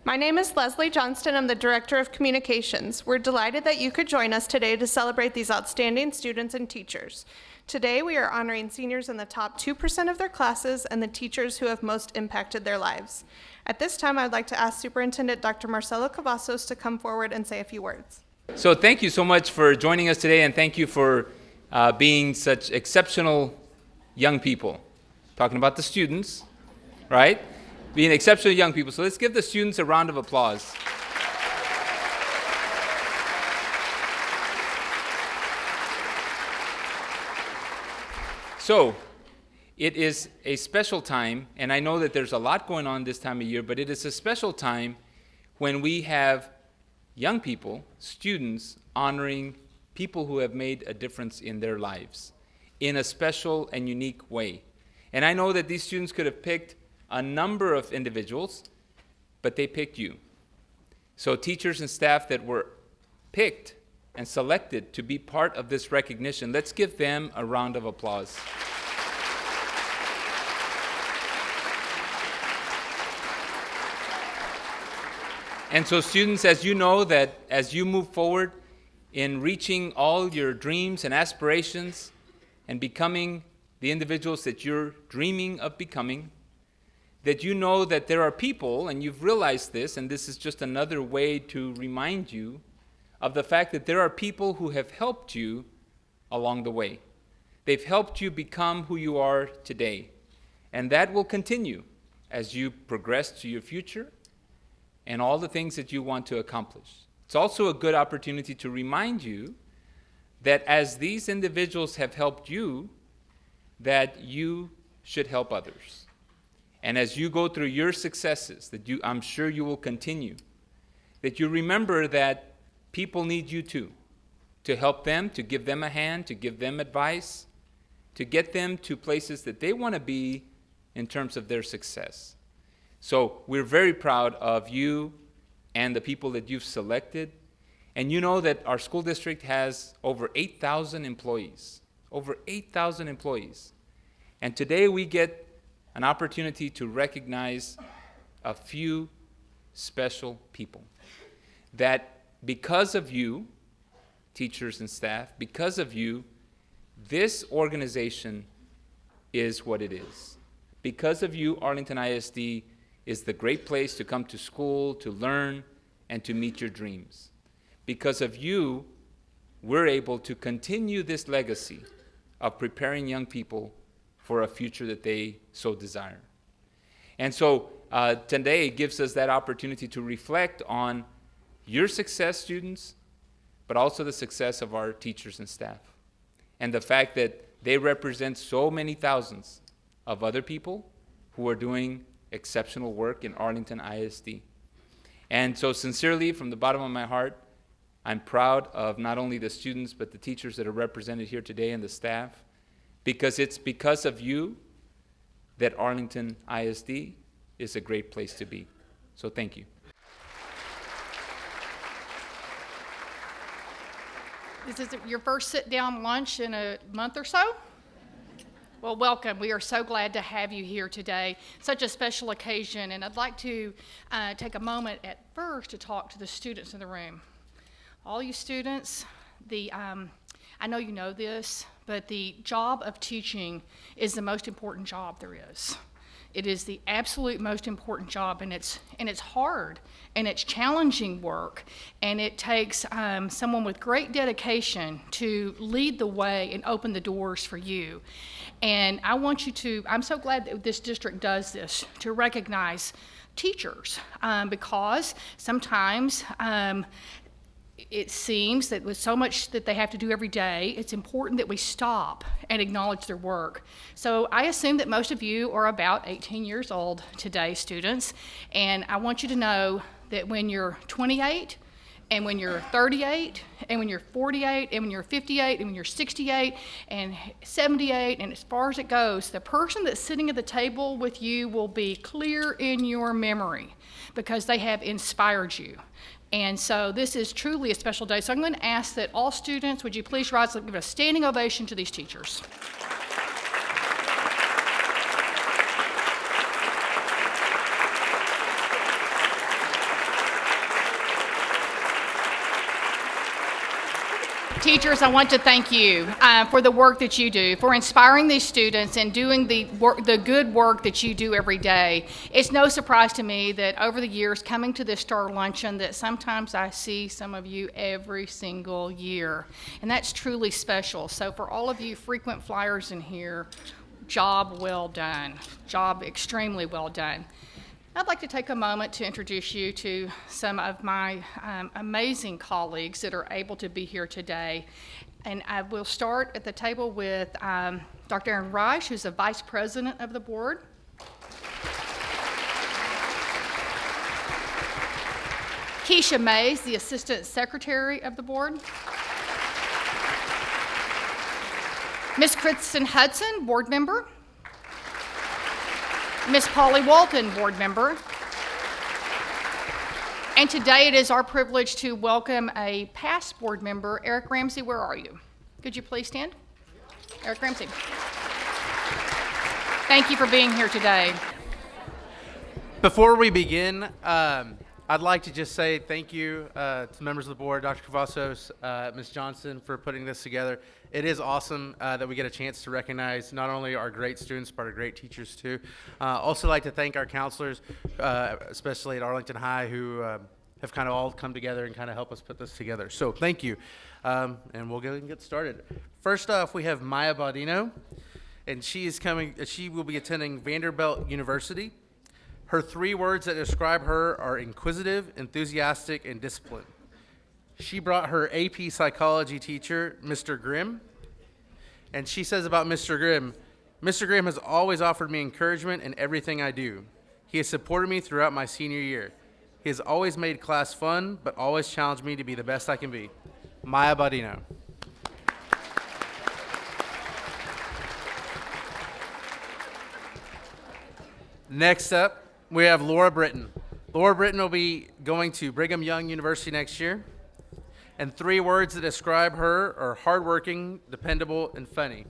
My name is Leslie Johnston. I'm the Director of Communications. We're delighted that you could join us today to celebrate these outstanding students and teachers. Today, we are honoring seniors in the top 2% of their classes and the teachers who have most impacted their lives. At this time, I'd like to ask Superintendent Dr. Marcelo Cavazos to come forward and say a few words. So thank you so much for joining us today, and thank you for being such exceptional young people. Talking about the students, right? Being exceptional young people. So let's give the students a round of applause. So, it is a special time, and I know that there's a lot going on this time of year, but it is a special time when we have young people, students, honoring people who have made a difference in their lives in a special and unique way. And I know that these students could have picked a number of individuals, but they picked you. So teachers and staff that were picked and selected to be part of this recognition, let's give them a round of applause. And so students, as you know, that as you move forward in reaching all your dreams and aspirations and becoming the individuals that you're dreaming of becoming, that you know that there are people, and you've realized this, and this is just another way to remind you of the fact that there are people who have helped you along the way. They've helped you become who you are today. And that will continue as you progress to your future and all the things that you want to accomplish. It's also a good opportunity to remind you that as these individuals have helped you, that you should help others. And as you go through your successes, that I'm sure you will continue, that you remember that people need you too, to help them, to give them a hand, to give them advice, to get them to places that they want to be in terms of their success. So we're very proud of you and the people that you've selected. And you know that our school district has over 8,000 employees, over 8,000 employees. And today we get an opportunity to recognize a few special people that because of you, teachers and staff, because of you, this organization is what it is. Because of you, Arlington ISD is the great place to come to school, to learn, and to meet your dreams. Because of you, we're able to continue this legacy of preparing young people for a future that they so desire. And so today gives us that opportunity to reflect on your success, students, but also the success of our teachers and staff. And the fact that they represent so many thousands of other people who are doing exceptional work in Arlington ISD. And so sincerely, from the bottom of my heart, I'm proud of not only the students, but the teachers that are represented here today and the staff, because it's because of you that Arlington ISD is a great place to be. So thank you. This is your first sit-down lunch in a month or so? Well, welcome. We are so glad to have you here today. Such a special occasion, and I'd like to take a moment at first to talk to the students in the room. All you students, I know you know this, but the job of teaching is the most important job there is. It is the absolute most important job, and it's hard, and it's challenging work, and it takes someone with great dedication to lead the way and open the doors for you. And I want you to, I'm so glad that this district does this, to recognize teachers, because sometimes it seems that with so much that they have to do every day, it's important that we stop and acknowledge their work. So I assume that most of you are about 18 years old today, students, and I want you to know that when you're 28, and when you're 38, and when you're 48, and when you're 58, and when you're 68, and 78, and as far as it goes, the person that's sitting at the table with you will be clear in your memory because they have inspired you. And so this is truly a special day. So I'm going to ask that all students, would you please rise and give a standing ovation to these teachers. Teachers, I want to thank you for the work that you do, for inspiring these students and doing the good work that you do every day. It's no surprise to me that over the years, coming to this Star Luncheon, that sometimes I see some of you every single year, and that's truly special. So for all of you frequent flyers in here, job well done, job extremely well done. I'd like to take a moment to introduce you to some of my amazing colleagues that are able to be here today. And I will start at the table with Dr. Aaron Reich, who's the Vice President of the Board. Keisha Mays, the Assistant Secretary of the Board. Ms. Kristen Hudson, Board Member. Ms. Polly Walton, Board Member. And today it is our privilege to welcome a past Board Member, Eric Ramsey. Where are you? Could you please stand? Eric Ramsey. Thank you for being here today. Before we begin, I'd like to just say thank you to members of the board, Dr. Cavazos, Ms. Johnson, for putting this together. It is awesome that we get a chance to recognize not only our great students, but our great teachers too. Also like to thank our counselors, especially at Arlington High, who have kind of all come together and kind of help us put this together. So thank you, and we'll go ahead and get started. First off, we have Maya Baudino, and she will be attending Vanderbilt University. Her 3 words that describe her are inquisitive, enthusiastic, and disciplined. She brought her AP psychology teacher, Mr. Grimm, and she says about Mr. Grimm has always offered me encouragement in everything I do. He has supported me throughout my senior year. He has always made class fun, but always challenged me to be the best I can be. Maya Baudino. Next up, we have Laura Britton. Laura Britton will be going to Brigham Young University next year. And 3 words that describe her are hardworking, dependable, and funny.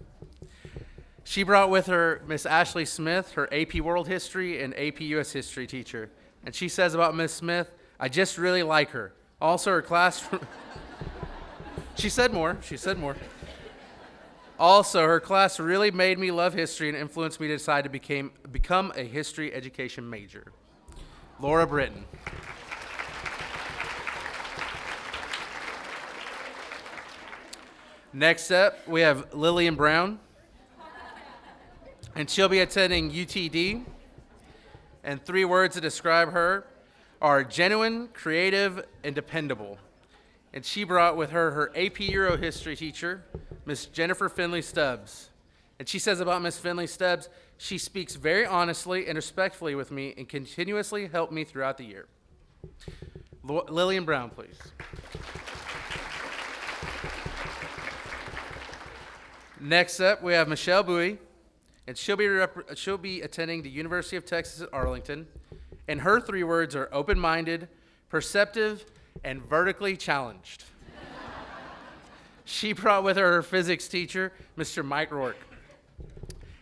She brought with her Miss Ashley Smith, her AP World History and AP US History teacher. And she says about Miss Smith, I just really like her. Also her class, she said more. Also, her class really made me love history and influenced me to decide to become a history education major. Laura Britton. Next up, we have Lillian Brown, and she'll be attending UTD. And 3 words to describe her are genuine, creative, and dependable. And she brought with her her AP Euro History teacher, Miss Jennifer Finley Stubbs. And she says about Miss Finley Stubbs, she speaks very honestly and respectfully with me and continuously helped me throughout the year. Lillian Brown, please. Next up, we have Michelle Bowie, and she'll be attending the University of Texas at Arlington. And her 3 words are open-minded, perceptive, and vertically challenged. She brought with her physics teacher, Mr. Mike Rourke.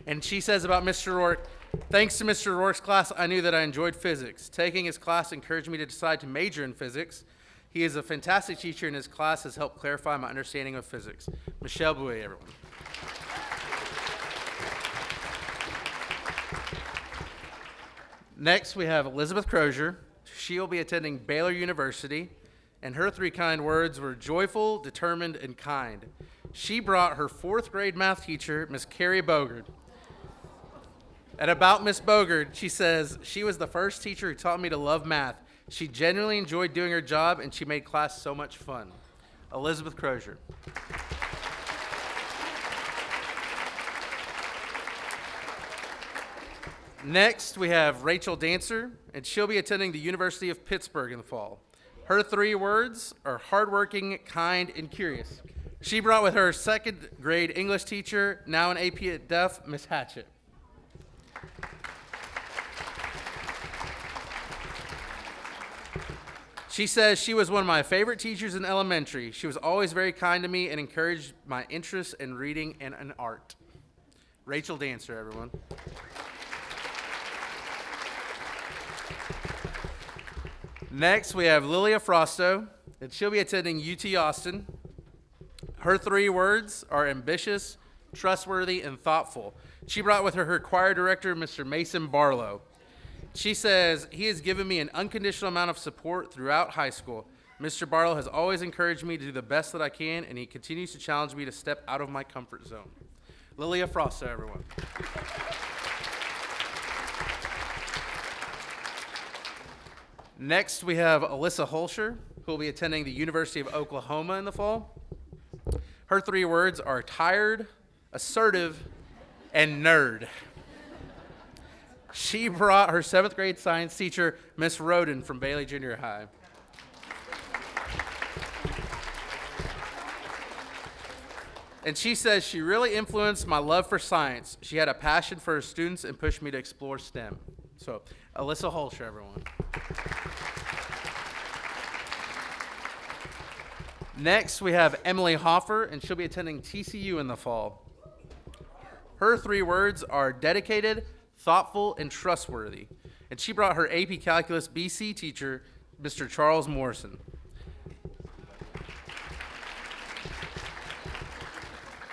And she says about Mr. Rourke, thanks to Mr. Rourke's class, I knew that I enjoyed physics. Taking his class encouraged me to decide to major in physics. He is a fantastic teacher, and his class has helped clarify my understanding of physics. Michelle Bowie, everyone. Next, we have Elizabeth Crozier. She'll be attending Baylor University, and her 3 kind words were joyful, determined, and kind. She brought her 4th grade math teacher, Miss Carrie Bogard. And about Miss Bogard, she says, she was the first teacher who taught me to love math. She genuinely enjoyed doing her job, and she made class so much fun. Elizabeth Crozier. Next, we have Rachel Dancer, and she'll be attending the University of Pittsburgh in the fall. Her 3 words are hardworking, kind, and curious. She brought with her 2nd grade English teacher, now an AP at Duff, Miss Hatchett. She says she was one of my favorite teachers in elementary. She was always very kind to me and encouraged my interest in reading and in art. Rachel Dancer, everyone. Next, we have Lilia Frosto, and she'll be attending UT Austin. Her 3 words are ambitious, trustworthy, and thoughtful. She brought with her her choir director, Mr. Mason Barlow. She says, he has given me an unconditional amount of support throughout high school. Mr. Barlow has always encouraged me to do the best that I can, and he continues to challenge me to step out of my comfort zone. Lilia Frosta, everyone. Next, we have Alyssa Holscher, who will be attending the University of Oklahoma in the fall. Her 3 words are tired, assertive, and nerd. She brought her 7th grade science teacher, Miss Roden, from Bailey Junior High. And she says she really influenced my love for science. She had a passion for her students and pushed me to explore STEM. So, Alyssa Holscher, everyone. Next, we have Emily Hoffer, and she'll be attending TCU in the fall. Her 3 words are dedicated, thoughtful, and trustworthy. And she brought her AP Calculus BC teacher, Mr. Charles Morrison.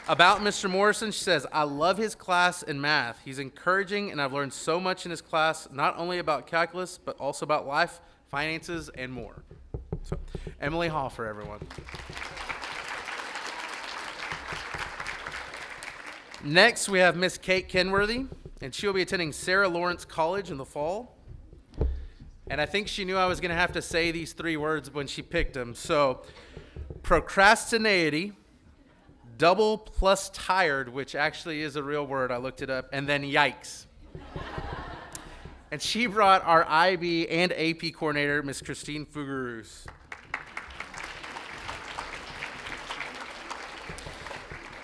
About Mr. Morrison, she says, I love his class in math. He's encouraging, and I've learned so much in his class, not only about calculus, but also about life, finances, and more. So, Emily Hoffer, everyone. Next, we have Miss Kate Kenworthy, and she'll be attending Sarah Lawrence College in the fall. And I think she knew I was going to have to say these 3 words when she picked them. So, procrastinate, double plus tired, which actually is a real word. I looked it up. And then yikes. And she brought our IB and AP coordinator, Miss Christine Fugarus.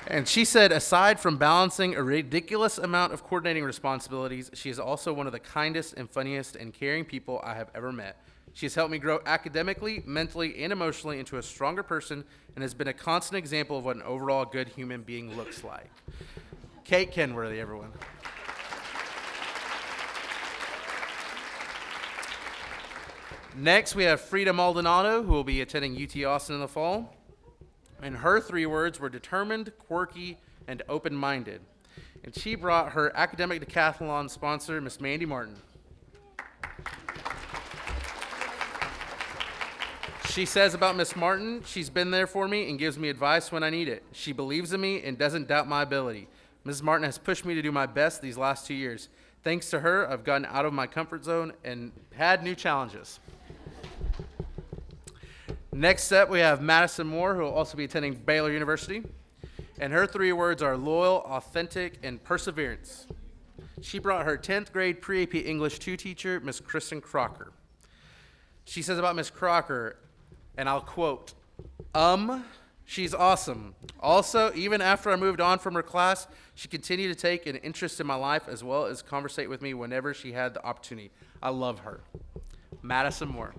And she said, aside from balancing a ridiculous amount of coordinating responsibilities, she is also one of the kindest and funniest and caring people I have ever met. She has helped me grow academically, mentally, and emotionally into a stronger person and has been a constant example of what an overall good human being looks like. Kate Kenworthy, everyone. Next, we have Frida Maldonado, who will be attending UT Austin in the fall. And her 3 words were determined, quirky, and open-minded. And she brought her academic decathlon sponsor, Miss Mandy Martin. She says about Miss Martin, she's been there for me and gives me advice when I need it. She believes in me and doesn't doubt my ability. Mrs. Martin has pushed me to do my best these last 2 years. Thanks to her, I've gotten out of my comfort zone and had new challenges. Next up, we have Madison Moore, who will also be attending Baylor University. And her 3 words are loyal, authentic, and perseverance. She brought her 10th grade pre-AP English 2 teacher, Miss Kristen Crocker. She says about Miss Crocker, and I'll quote, she's awesome. Also, even after I moved on from her class, she continued to take an interest in my life as well as conversate with me whenever she had the opportunity. I love her. Madison Moore.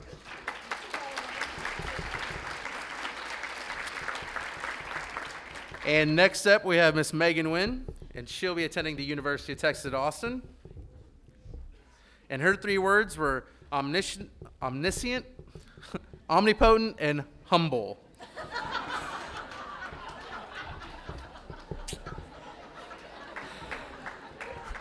And next up, we have Miss Megan Wynn, and she'll be attending the University of Texas at Austin. And her 3 words were omniscient, omnipotent, and humble.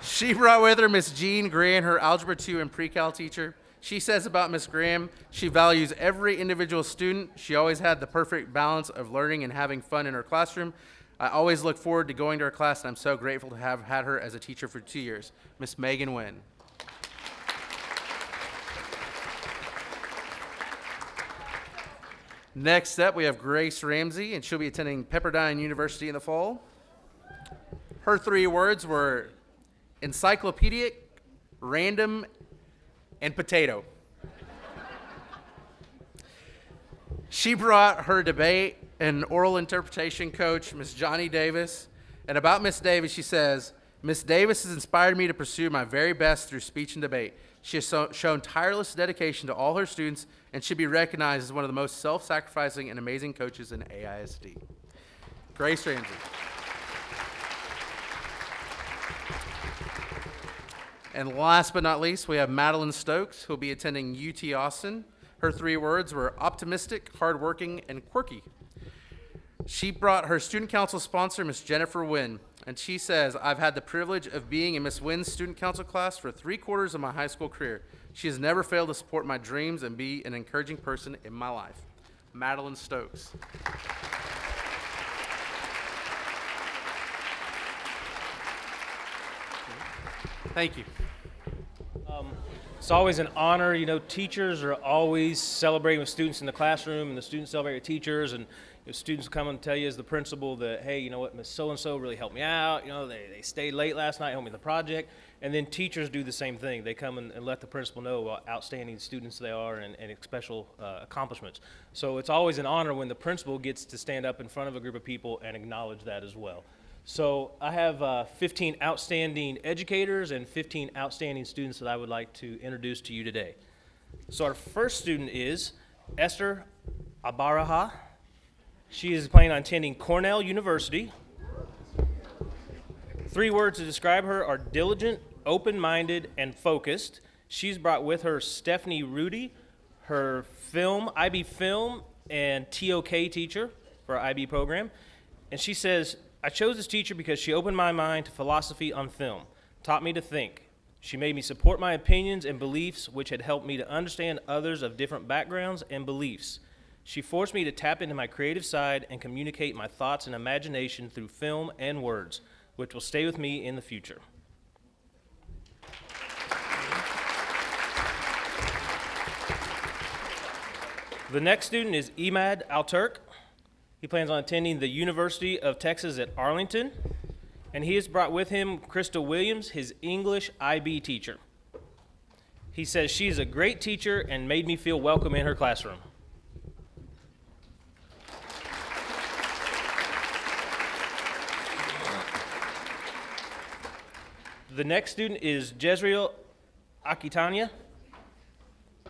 She brought with her Miss Jean Graham, her Algebra 2 and Pre-Cal teacher. She says about Miss Graham, she values every individual student. She always had the perfect balance of learning and having fun in her classroom. I always look forward to going to her class, and I'm so grateful to have had her as a teacher for 2 years. Miss Megan Wynn. Next up, we have Grace Ramsey, and she'll be attending Pepperdine University in the fall. Her 3 words were encyclopedic, random, and potato. She brought her debate and oral interpretation coach, Miss Johnny Davis. And about Miss Davis, she says, Miss Davis has inspired me to pursue my very best through speech and debate. She has shown tireless dedication to all her students and should be recognized as one of the most self-sacrificing and amazing coaches in AISD. Grace Ramsey. And last but not least, we have Madeline Stokes, who will be attending UT Austin. Her 3 words were optimistic, hardworking, and quirky. She brought her student council sponsor, Miss Jennifer Wynn, and she says, I've had the privilege of being in Miss Wynn's student council class for 3/4 of my high school career. She has never failed to support my dreams and be an encouraging person in my life. Madeline Stokes. Thank you. It's always an honor. You know, teachers are always celebrating with students in the classroom, and the students celebrate with teachers, and students come and tell you as the principal that, hey, you know what, Miss So-and-so really helped me out. You know, they stayed late last night, helped me with the project. And then teachers do the same thing. They come and let the principal know what outstanding students they are and special accomplishments. So it's always an honor when the principal gets to stand up in front of a group of people and acknowledge that as well. So I have 15 outstanding educators and 15 outstanding students that I would like to introduce to you today. So our first student is Esther Abaraha. She is planning on attending Cornell University. 3 words to describe her are diligent, open-minded, and focused. She's brought with her Stephanie Rudy, her IB film and TOK teacher for our IB program. And she says, I chose this teacher because she opened my mind to philosophy on film, taught me to think. She made me support my opinions and beliefs, which had helped me to understand others of different backgrounds and beliefs. She forced me to tap into my creative side and communicate my thoughts and imagination through film and words, which will stay with me in the future. The next student is Imad Al-Turk. He plans on attending the University of Texas at Arlington, and he has brought with him Krista Williams, his English IB teacher. He says she is a great teacher and made me feel welcome in her classroom. The next student is Jezreel Akitanya.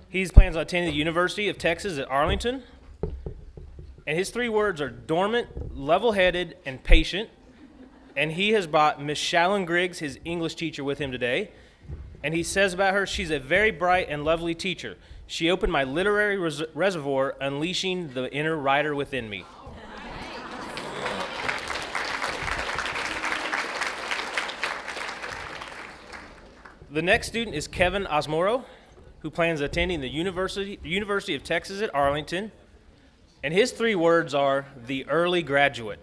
He plans on attending the University of Texas at Arlington. And his 3 words are dormant, level-headed, and patient. And he has brought Miss Shallon Griggs, his English teacher, with him today. And he says about her, she's a very bright and lovely teacher. She opened my literary reservoir, unleashing the inner writer within me. The next student is Kevin Osmoro, who plans on attending the University of Texas at Arlington. And his 3 words are the early graduate.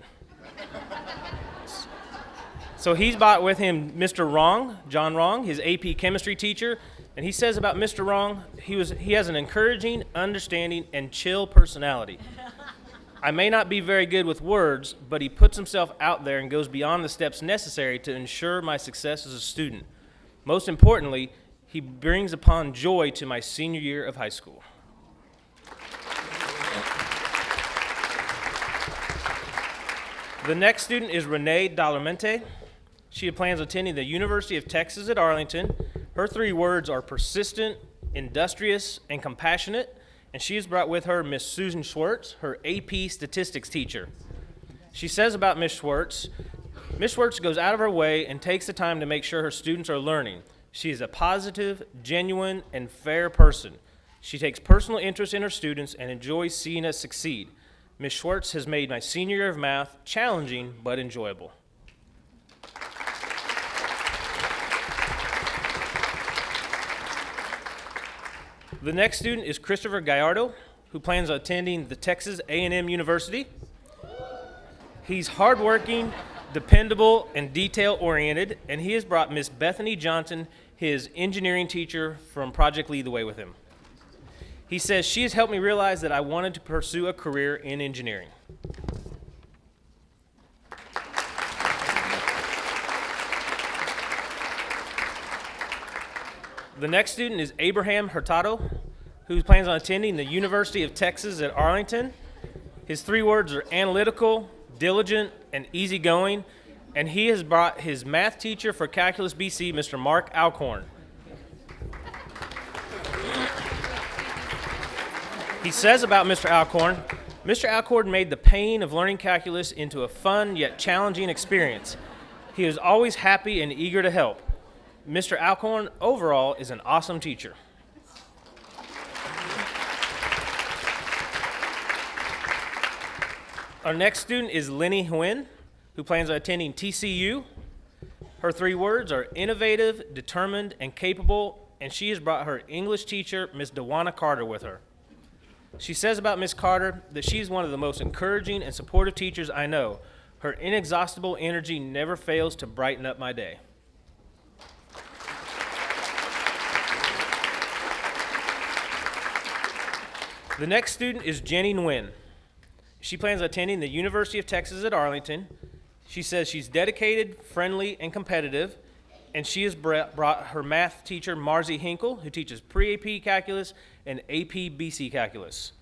So he's brought with him Mr. Wrong, John Wrong, his AP chemistry teacher. And he says about Mr. Wrong, he has an encouraging, understanding, and chill personality. I may not be very good with words, but he puts himself out there and goes beyond the steps necessary to ensure my success as a student. Most importantly, he brings upon joy to my senior year of high school. The next student is Renee Dalamente. She plans on attending the University of Texas at Arlington. Her 3 words are persistent, industrious, and compassionate. And she has brought with her Miss Susan Schwartz, her AP statistics teacher. She says about Miss Schwartz goes out of her way and takes the time to make sure her students are learning. She is a positive, genuine, and fair person. She takes personal interest in her students and enjoys seeing us succeed. Ms. Schwartz has made my senior year of math challenging but enjoyable. The next student is Christopher Gallardo, who plans on attending the Texas A&M University. He's hardworking, dependable, and detail-oriented, and he has brought Miss Bethany Johnson, his engineering teacher, from Project Lead the Way with him. He says, she has helped me realize that I wanted to pursue a career in engineering. The next student is Abraham Hurtado, who plans on attending the University of Texas at Arlington. His 3 words are analytical, diligent, and easygoing, and he has brought his math teacher for Calculus BC, Mr. Mark Alcorn. He says about Mr. Alcorn made the pain of learning calculus into a fun yet challenging experience. He is always happy and eager to help. Mr. Alcorn overall is an awesome teacher. Our next student is Lenny Nguyen, who plans on attending TCU. Her 3 words are innovative, determined, and capable, and she has brought her English teacher, Miss Dewana Carter, with her. She says about Miss Carter that she's one of the most encouraging and supportive teachers I know. Her inexhaustible energy never fails to brighten up my day. The next student is Jenny Nguyen. She plans on attending the University of Texas at Arlington. She says she's dedicated, friendly, and competitive, and she has brought her math teacher, Marzi Hinkle, who teaches pre-AP calculus and AP BC calculus.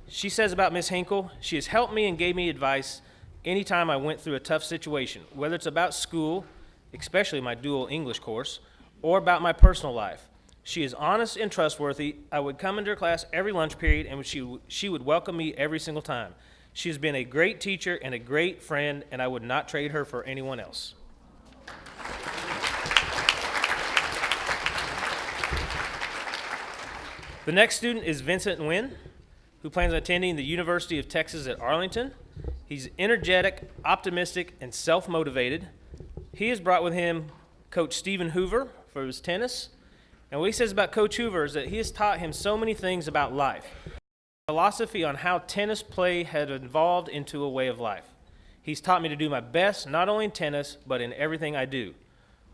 She says about Miss Hinkle, she has helped me and gave me advice anytime I went through a tough situation, whether it's about school, especially my dual English course, or about my personal life. She is honest and trustworthy. I would come into her class every lunch period, and she would welcome me every single time. She has been a great teacher and a great friend, and I would not trade her for anyone else. The next student is Vincent Nguyen, who plans on attending the University of Texas at Arlington. He's energetic, optimistic, and self-motivated. He has brought with him Coach Stephen Hoover for his tennis. And what he says about Coach Hoover is that he has taught him so many things about life. Philosophy on how tennis play had evolved into a way of life. He's taught me to do my best, not only in tennis, but in everything I do.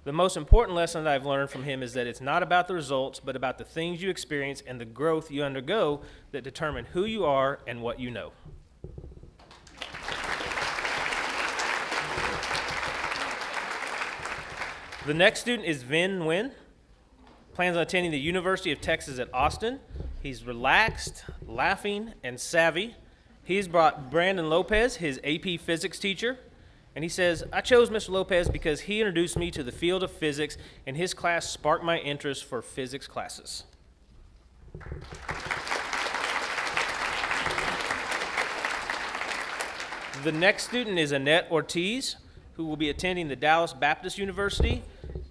The most important lesson that I've learned from him is that it's not about the results, but about the things you experience and the growth you undergo that determine who you are and what you know. The next student is Vin Nguyen. Plans on attending the University of Texas at Austin. He's relaxed, laughing, and savvy. He's brought Brandon Lopez, his AP physics teacher, and he says, I chose Mr. Lopez because he introduced me to the field of physics, and his class sparked my interest for physics classes. The next student is Annette Ortiz, who will be attending the Dallas Baptist University.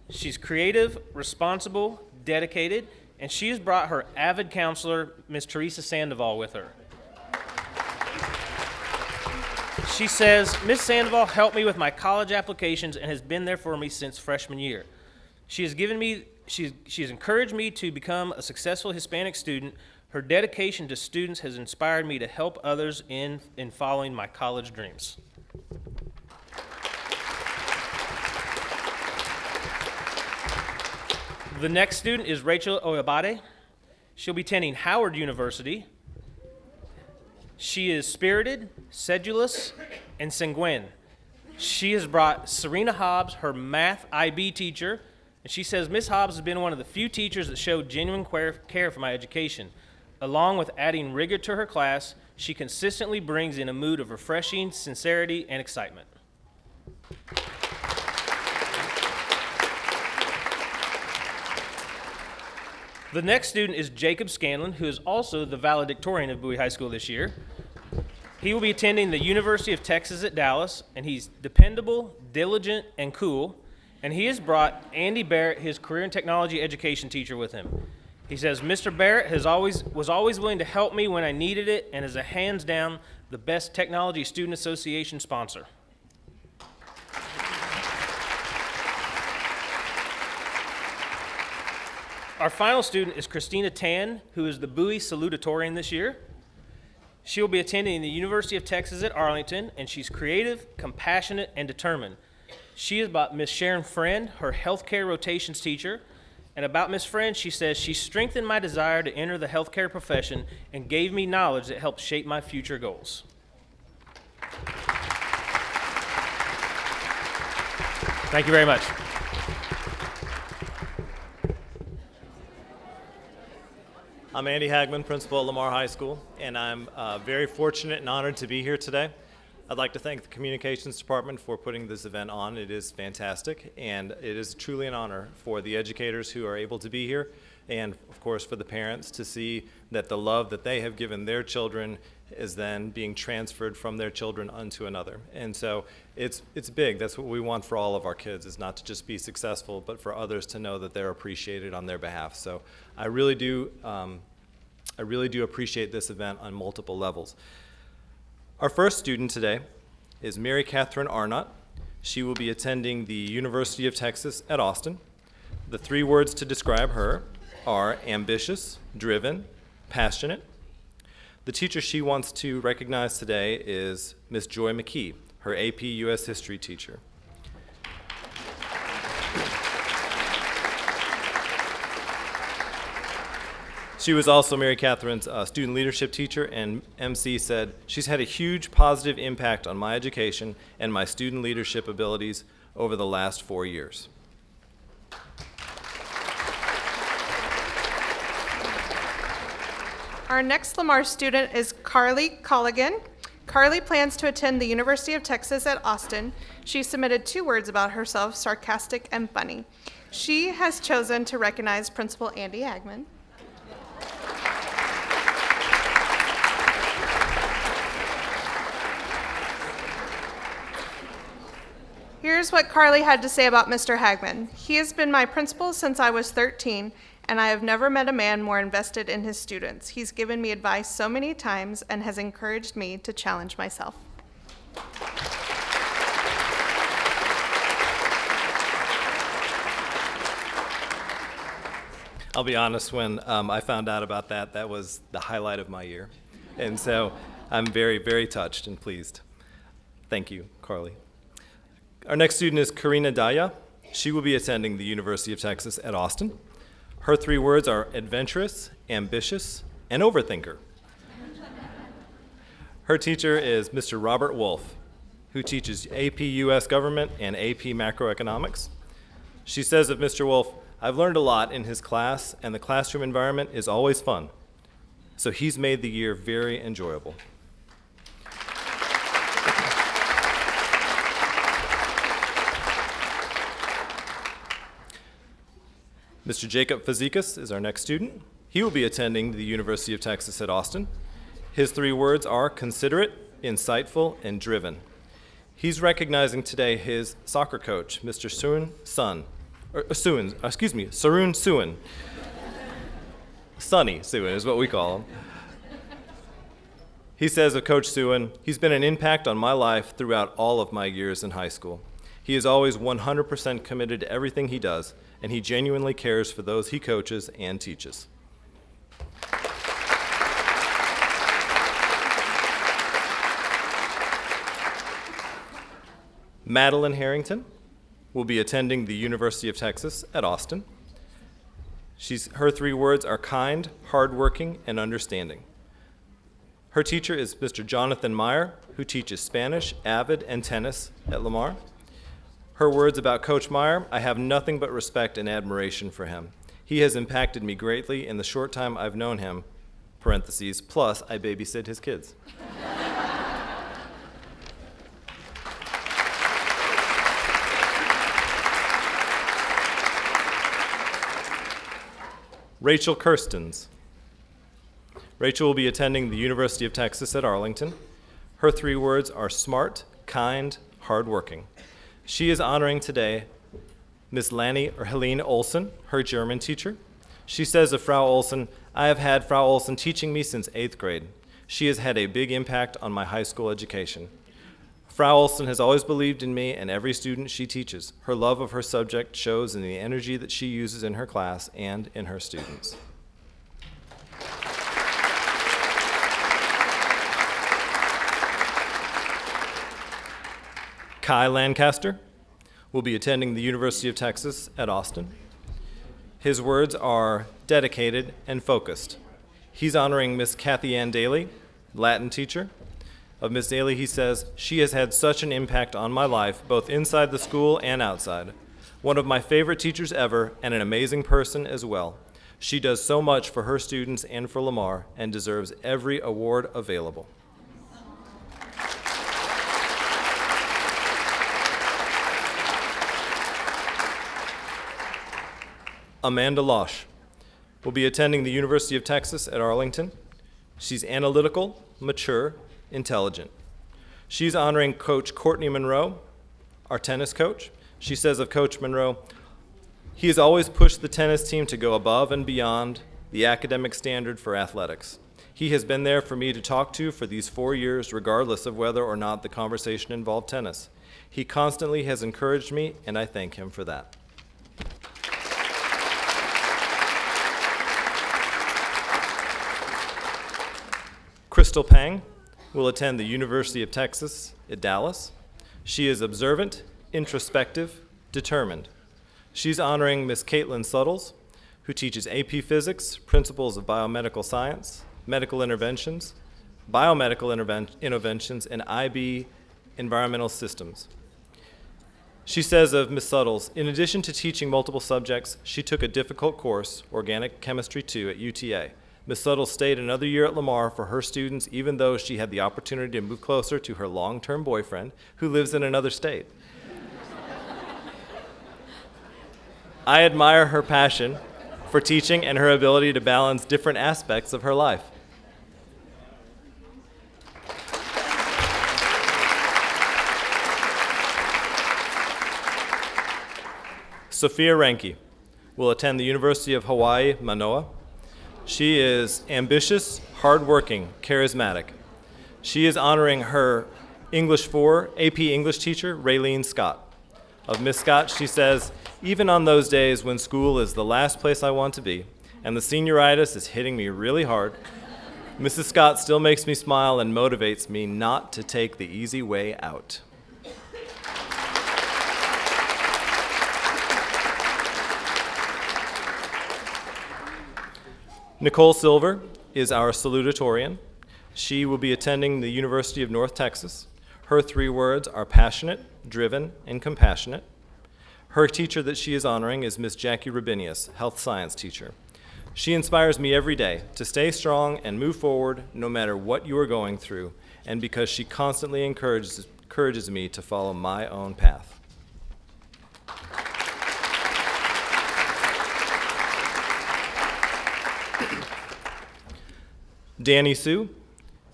She's creative, responsible, dedicated, and she has brought her avid counselor, Ms. Teresa Sandoval, with her. She says, Ms. Sandoval helped me with my college applications and has been there for me since freshman year. She has encouraged me to become a successful Hispanic student. Her dedication to students has inspired me to help others in following my college dreams. The next student is Rachel Oyabade. She'll be attending Howard University. She is spirited, sedulous, and sanguine. She has brought Serena Hobbs, her math IB teacher, and she says Miss Hobbs has been one of the few teachers that showed genuine care for my education. Along with adding rigor to her class, she consistently brings in a mood of refreshing sincerity and excitement. The next student is Jacob Scanlon, who is also the valedictorian of Bowie High School this year. He will be attending the University of Texas at Dallas, and he's dependable, diligent, and cool. And he has brought Andy Barrett, his career and technology education teacher, with him. He says, Mr. Barrett was always willing to help me when I needed it and is a hands down the best Technology Student Association sponsor. Our final student is Christina Tan, who is the Bowie salutatorian this year. She will be attending the University of Texas at Arlington, and she's creative, compassionate, and determined. She is about Miss Sharon Friend, her healthcare rotations teacher. And about Miss Friend, she says, she strengthened my desire to enter the healthcare profession and gave me knowledge that helped shape my future goals. Thank you very much. I'm Andy Hagman, principal at Lamar High School, and I'm very fortunate and honored to be here today. I'd like to thank the Communications Department for putting this event on. It is fantastic, and it is truly an honor for the educators who are able to be here, and of course for the parents to see that the love that they have given their children is then being transferred from their children unto another. And so it's big. That's what we want for all of our kids, is not to just be successful, but for others to know that they're appreciated on their behalf. So I really do appreciate this event on multiple levels. Our first student today is Mary Catherine Arnott. She will be attending the University of Texas at Austin. The 3 words to describe her are ambitious, driven, passionate. The teacher she wants to recognize today is Miss Joy McKee, her AP US History teacher. She was also Mary Catherine's student leadership teacher, and MC said, "She's had a huge positive impact on my education and my student leadership abilities over the last 4 years." Our next Lamar student is Carly Colligan. Carly plans to attend the University of Texas at Austin. She submitted 2 words about herself, sarcastic and funny. She has chosen to recognize Principal Andy Hagman. Here's what Carly had to say about Mr. Hagman. "He has been my principal since I was 13, and I have never met a man more invested in his students. He's given me advice so many times and has encouraged me to challenge myself." I'll be honest, when I found out about that, that was the highlight of my year. And so I'm very, very touched and pleased. Thank you, Carly. Our next student is Karina Daya. She will be attending the University of Texas at Austin. Her 3 words are adventurous, ambitious, and overthinker. Her teacher is Mr. Robert Wolf, who teaches AP US Government and AP Macroeconomics. She says of Mr. Wolf, "I've learned a lot in his class, and the classroom environment is always fun. So he's made the year very enjoyable." Mr. Jacob Fazekas is our next student. He will be attending the University of Texas at Austin. His 3 words are considerate, insightful, and driven. He's recognizing today his soccer coach, Mr. Sarun Suin. Sonny Suin is what we call him. He says of Coach Suin, "He's been an impact on my life throughout all of my years in high school. He is always 100% committed to everything he does, and he genuinely cares for those he coaches and teaches." Madeline Harrington will be attending the University of Texas at Austin. Her 3 words are kind, hardworking, and understanding. Her teacher is Mr. Jonathan Meyer, who teaches Spanish, Avid, and tennis at Lamar. Her words about Coach Meyer: "I have nothing but respect and admiration for him. He has impacted me greatly in the short time I've known him, parentheses, plus I babysit his kids." Rachel Kirstens. Rachel will be attending the University of Texas at Arlington. Her 3 words are smart, kind, hardworking. She is honoring today Miss Helene Olson, her German teacher. She says of Frau Olson, "I have had Frau Olson teaching me since 8th grade. She has had a big impact on my high school education. Frau Olson has always believed in me and every student she teaches. Her love of her subject shows in the energy that she uses in her class and in her students." Kai Lancaster will be attending the University of Texas at Austin. His words are dedicated and focused. He's honoring Miss Kathy Ann Daly, Latin teacher. Of Miss Daly, he says, "She has had such an impact on my life, both inside the school and outside. One of my favorite teachers ever, and an amazing person as well. She does so much for her students and for Lamar, and deserves every award available." Amanda Losh will be attending the University of Texas at Arlington. She's analytical, mature, intelligent. She's honoring Coach Courtney Monroe, our tennis coach. She says of Coach Monroe, "He has always pushed the tennis team to go above and beyond the academic standard for athletics. He has been there for me to talk to for these 4 years, regardless of whether or not the conversation involved tennis. He constantly has encouraged me, and I thank him for that. Crystal Pang will attend the University of Texas at Dallas. She is observant, introspective, determined. She's honoring Miss Caitlin Suttles, who teaches AP Physics, Principles of Biomedical Science, Medical Interventions, Biomedical Interventions, and IB Environmental Systems. She says of Ms. Suttles, in addition to teaching multiple subjects, she took a difficult course, Organic Chemistry 2, at UTA. Ms. Suttles stayed another year at Lamar for her students, even though she had the opportunity to move closer to her long-term boyfriend, who lives in another state. I admire her passion for teaching and her ability to balance different aspects of her life. Sophia Ranke will attend the University of Hawaii, Manoa. She is ambitious, hardworking, charismatic. She is honoring her English 4 AP English teacher, Raylene Scott. Of Miss Scott, she says, even on those days when school is the last place I want to be and the senioritis is hitting me really hard, Mrs. Scott still makes me smile and motivates me not to take the easy way out. Nicole Silver is our salutatorian. She will be attending the University of North Texas. Her 3 words are passionate, driven, and compassionate. Her teacher that she is honoring is Miss Jackie Rabinius, health science teacher. She inspires me every day to stay strong and move forward no matter what you are going through, and because she constantly encourages me to follow my own path. Danny Sue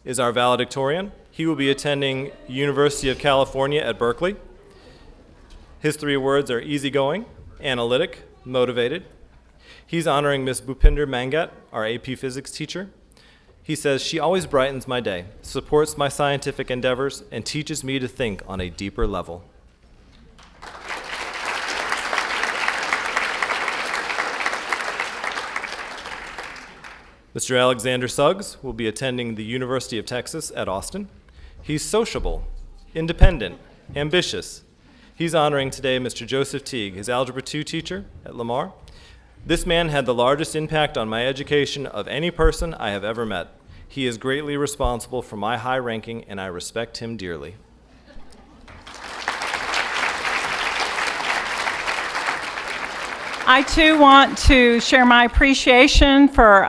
is our valedictorian. He will be attending University of California at Berkeley. His 3 words are easygoing, analytic, motivated. He's honoring Miss Bhupinder Mangat, our AP Physics teacher. He says, she always brightens my day, supports my scientific endeavors, and teaches me to think on a deeper level. Mr. Alexander Suggs will be attending the University of Texas at Austin. He's sociable, independent, ambitious. He's honoring today Mr. Joseph Teague, his Algebra 2 teacher at Lamar. This man had the largest impact on my education of any person I have ever met. He is greatly responsible for my high ranking, and I respect him dearly. I too want to share my appreciation for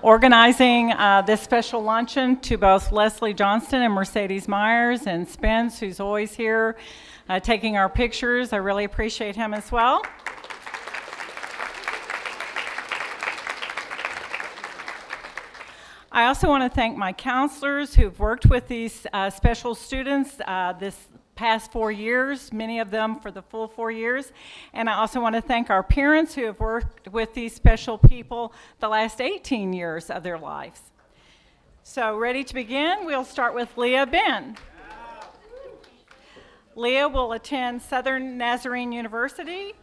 organizing this special luncheon to both Leslie Johnston and Mercedes Myers and Spence, who's always here taking our pictures. I really appreciate him as well. I also want to thank my counselors who've worked with these special students this past 4 years, many of them for the full 4 years. And I also want to thank our parents who have worked with these special people the last 18 years of their lives. So ready to begin? We'll start with Leah Ben. Leah will attend Southern Nazarene University.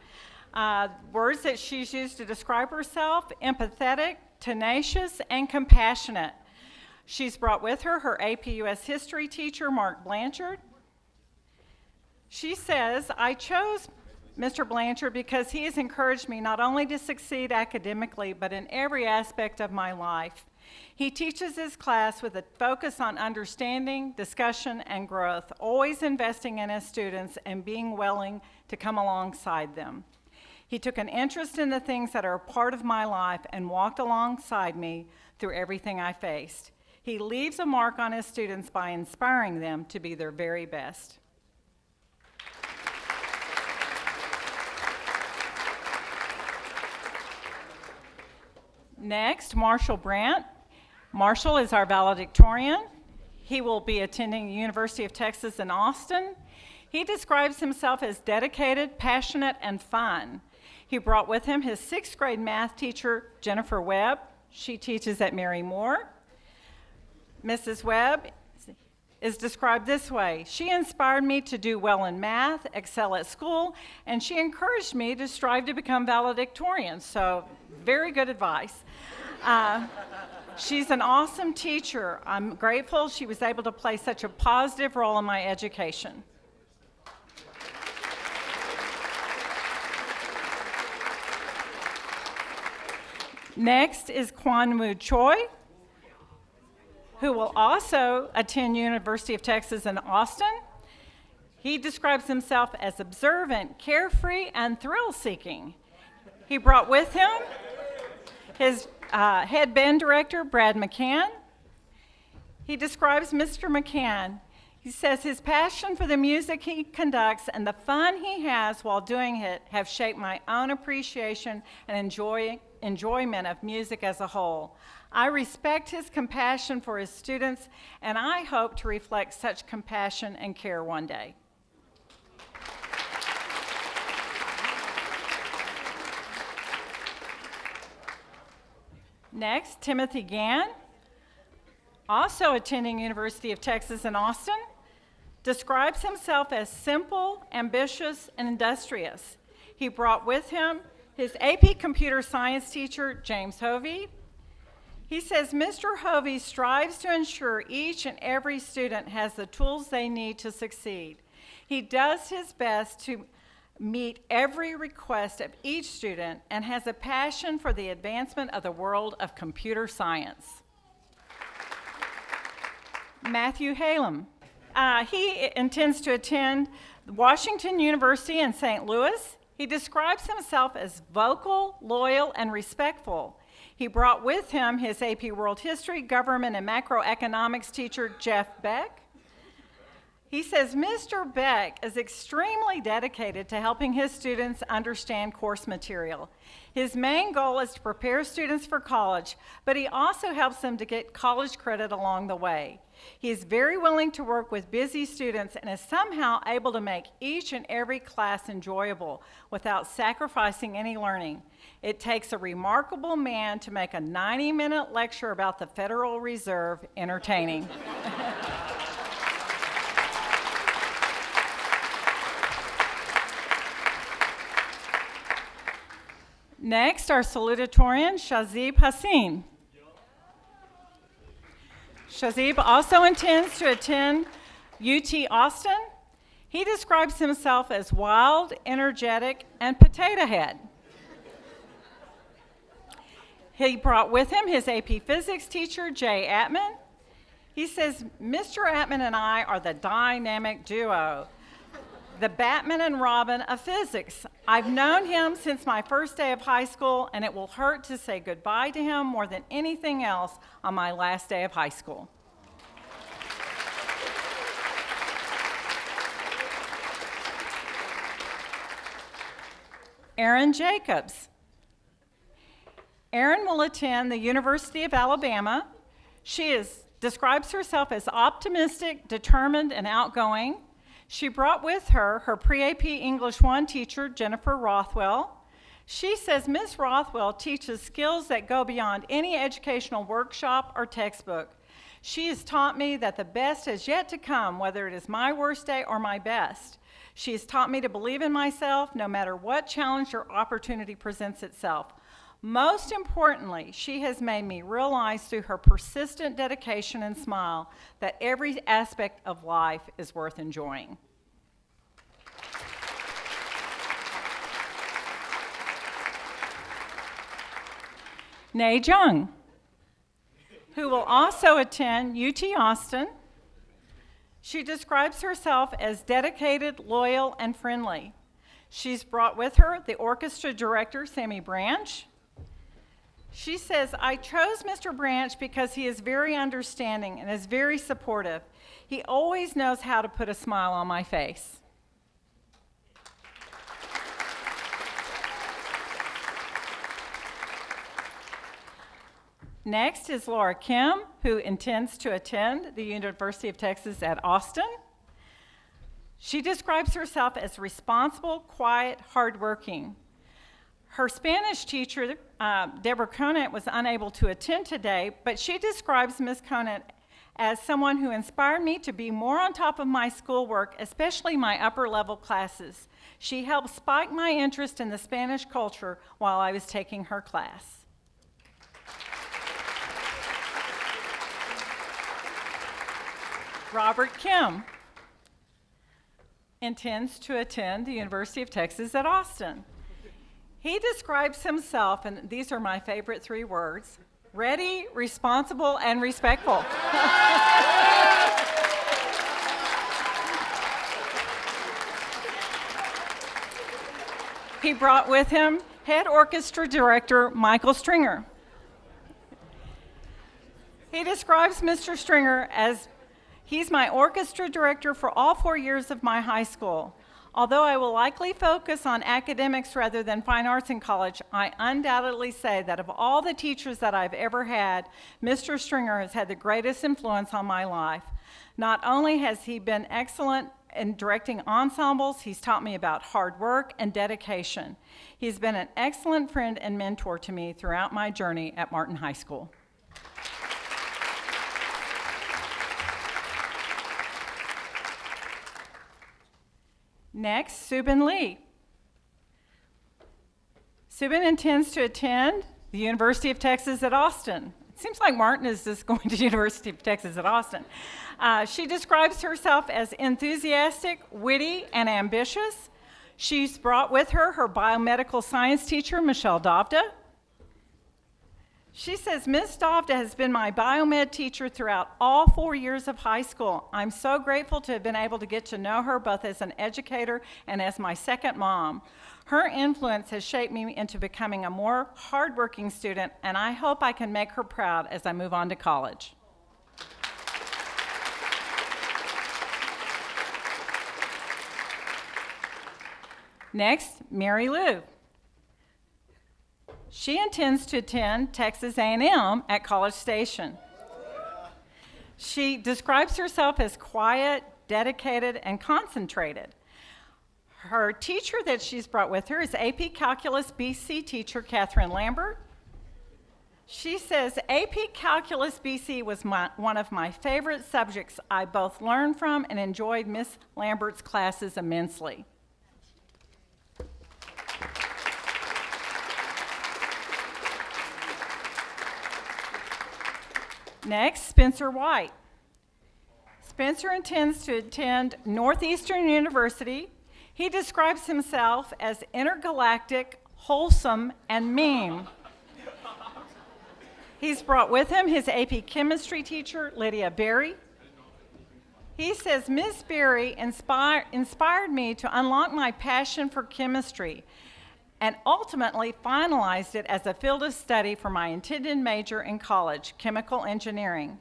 Words that she's used to describe herself: empathetic, tenacious, and compassionate. She's brought with her her AP US history teacher, Mark Blanchard. She says, I chose Mr. Blanchard because he has encouraged me not only to succeed academically, but in every aspect of my life. He teaches his class with a focus on understanding, discussion, and growth, always investing in his students and being willing to come alongside them. He took an interest in the things that are a part of my life and walked alongside me through everything I faced. He leaves a mark on his students by inspiring them to be their very best. Next, Marshall Brandt. Marshall is our valedictorian. He will be attending the University of Texas in Austin. He describes himself as dedicated, passionate, and fun. He brought with him his 6th grade math teacher, Jennifer Webb. She teaches at Mary Moore. Mrs. Webb is described this way: she inspired me to do well in math, excel at school, and she encouraged me to strive to become valedictorian. So, very good advice. She's an awesome teacher. I'm grateful she was able to play such a positive role in my education. Next is Kwan-Woo Choi, who will also attend University of Texas in Austin. He describes himself as observant, carefree, and thrill-seeking. He brought with him his head band director, Brad McCann. He describes Mr. McCann. He says his passion for the music he conducts and the fun he has while doing it have shaped my own appreciation and enjoyment of music as a whole. I respect his compassion for his students, and I hope to reflect such compassion and care one day. Next, Timothy Gann, also attending University of Texas in Austin, describes himself as simple, ambitious, and industrious. He brought with him his AP Computer Science teacher, James Hovey. He says Mr. Hovey strives to ensure each and every student has the tools they need to succeed. He does his best to meet every request of each student and has a passion for the advancement of the world of computer science. Matthew Halem. He intends to attend Washington University in St. Louis. He describes himself as vocal, loyal, and respectful. He brought with him his AP World History, Government, and Macroeconomics teacher, Jeff Beck. He says Mr. Beck is extremely dedicated to helping his students understand course material. His main goal is to prepare students for college, but he also helps them to get college credit along the way. He is very willing to work with busy students and is somehow able to make each and every class enjoyable without sacrificing any learning. It takes a remarkable man to make a 90-minute lecture about the Federal Reserve entertaining. Next, our salutatorian, Shazib Hassin. Shazib also intends to attend UT Austin. He describes himself as wild, energetic, and potato head. He brought with him his AP Physics teacher, Jay Atman. He says, Mr. Atman and I are the dynamic duo, the Batman and Robin of physics. I've known him since my first day of high school, and it will hurt to say goodbye to him more than anything else on my last day of high school. Erin Jacobs. Erin will attend the University of Alabama. She describes herself as optimistic, determined, and outgoing. She brought with her her pre-AP English 1 teacher, Jennifer Rothwell. She says Ms. Rothwell teaches skills that go beyond any educational workshop or textbook. She has taught me that the best is yet to come, whether it is my worst day or my best. She has taught me to believe in myself no matter what challenge or opportunity presents itself. Most importantly, she has made me realize through her persistent dedication and smile that every aspect of life is worth enjoying. Nei Jung, who will also attend UT Austin. She describes herself as dedicated, loyal, and friendly. She's brought with her the orchestra director, Sammy Branch. She says, I chose Mr. Branch because he is very understanding and is very supportive. He always knows how to put a smile on my face. Next is Laura Kim, who intends to attend the University of Texas at Austin. She describes herself as responsible, quiet, hardworking. Her Spanish teacher, Deborah Conant, was unable to attend today, but she describes Ms. Conant as someone who inspired me to be more on top of my schoolwork, especially my upper level classes. She helped spike my interest in the Spanish culture while I was taking her class. Robert Kim intends to attend the University of Texas at Austin. He describes himself, and these are my favorite 3 words: ready, responsible, and respectful. He brought with him head orchestra director Michael Stringer. He describes Mr. Stringer as, he's my orchestra director for all 4 years of my high school. Although I will likely focus on academics rather than fine arts in college, I undoubtedly say that of all the teachers that I've ever had, Mr. Stringer has had the greatest influence on my life. Not only has he been excellent in directing ensembles, he's taught me about hard work and dedication. He's been an excellent friend and mentor to me throughout my journey at Martin High School. Next, Subin Lee. Subin intends to attend the University of Texas at Austin. It seems like Martin is just going to the University of Texas at Austin. She describes herself as enthusiastic, witty, and ambitious. She's brought with her her biomedical science teacher, Michelle Dovda. She says, Ms. Dovda has been my biomed teacher throughout all 4 years of high school. I'm so grateful to have been able to get to know her both as an educator and as my second mom. Her influence has shaped me into becoming a more hardworking student, and I hope I can make her proud as I move on to college. Next, Mary Lou. She intends to attend Texas A&M at College Station. She describes herself as quiet, dedicated, and concentrated. Her teacher that she's brought with her is AP Calculus BC teacher Catherine Lambert. She says, AP Calculus BC was one of my favorite subjects. I both learned from and enjoyed Miss Lambert's classes immensely. Next, Spencer White. Spencer intends to attend Northeastern University. He describes himself as intergalactic, wholesome, and meme. He's brought with him his AP chemistry teacher, Lydia Berry. He says, Ms. Berry inspired me to unlock my passion for chemistry and ultimately finalized it as a field of study for my intended major in college, chemical engineering.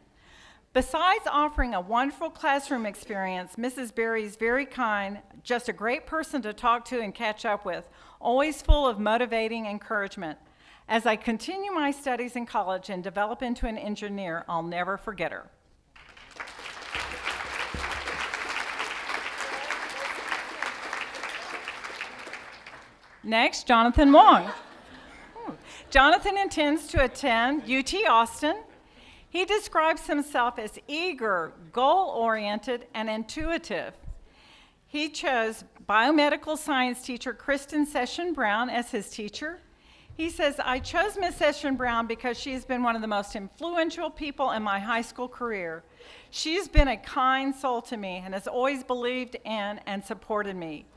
Besides offering a wonderful classroom experience, Mrs. Berry is very kind, just a great person to talk to and catch up with, always full of motivating encouragement. As I continue my studies in college and develop into an engineer, I'll never forget her. Next, Jonathan Wong. Jonathan intends to attend UT Austin. He describes himself as eager, goal-oriented, and intuitive. He chose biomedical science teacher Kristen Session Brown as his teacher. He says, I chose Miss Session Brown because she has been one of the most influential people in my high school career. She's been a kind soul to me and has always believed in and supported me.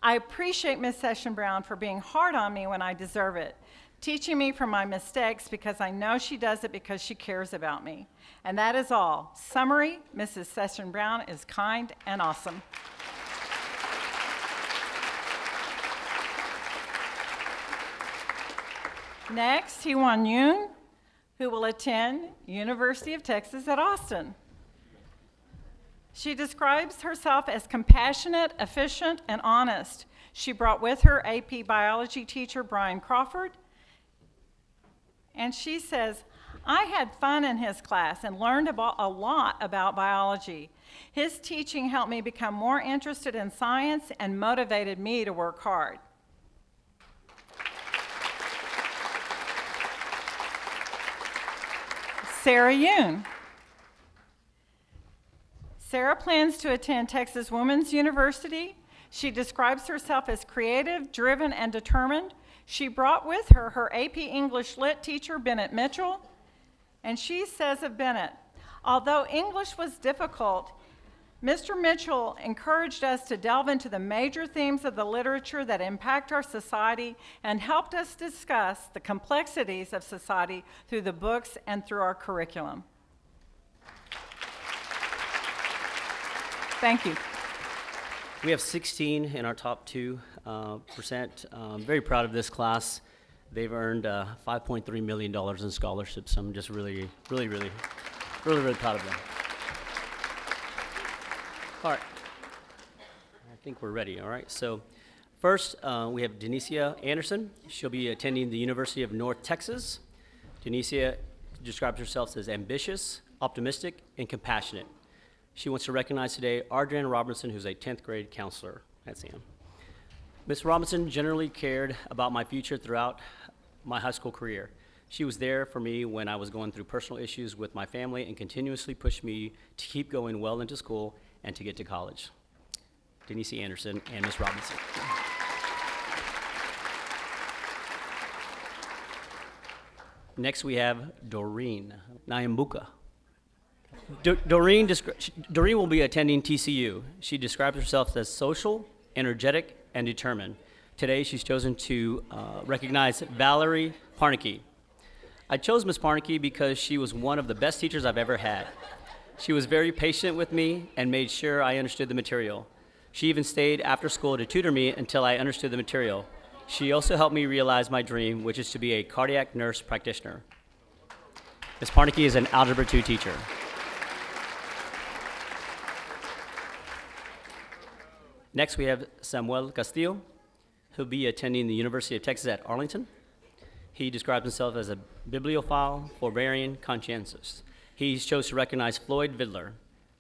I appreciate Miss Session Brown for being hard on me when I deserve it, teaching me from my mistakes because I know she does it because she cares about me. And that is all. Summary, Mrs. Session Brown is kind and awesome. Next, Hee-Won Yoon, who will attend University of Texas at Austin. She describes herself as compassionate, efficient, and honest. She brought with her AP biology teacher, Brian Crawford. And she says, I had fun in his class and learned a lot about biology. His teaching helped me become more interested in science and motivated me to work hard. Sarah Yoon. Sarah plans to attend Texas Women's University. She describes herself as creative, driven, and determined. She brought with her her AP English Lit teacher, Bennett Mitchell, and she says of Bennett, although English was difficult, Mr. Mitchell encouraged us to delve into the major themes of the literature that impact our society and helped us discuss the complexities of society through the books and through our curriculum. Thank you. We have 16 in our top 2%. Very proud of this class. They've earned $5.3 million in scholarships. I'm just really proud of them. All right. I think we're ready, all right? So first, we have Denicia Anderson. She'll be attending the University of North Texas. Denicia describes herself as ambitious, optimistic, and compassionate. She wants to recognize today Ardran Robinson, who's a 10th grade counselor at Sam. Ms. Robinson generally cared about my future throughout my high school career. She was there for me when I was going through personal issues with my family and continuously pushed me to keep going well into school and to get to college. Denise Anderson and Ms. Robinson. Next we have Doreen Nyambuka. Doreen will be attending TCU. She describes herself as social, energetic, and determined. Today, she's chosen to recognize Valerie Parnicky. I chose Ms. Parnicky because she was one of the best teachers I've ever had. She was very patient with me and made sure I understood the material. She even stayed after school to tutor me until I understood the material. She also helped me realize my dream, which is to be a cardiac nurse practitioner. Ms. Parnicky is an Algebra 2 teacher. Next, we have Samuel Castillo, who'll be attending the University of Texas at Arlington. He describes himself as a bibliophile, forbearing, conscientious. He chose to recognize Floyd Vidler.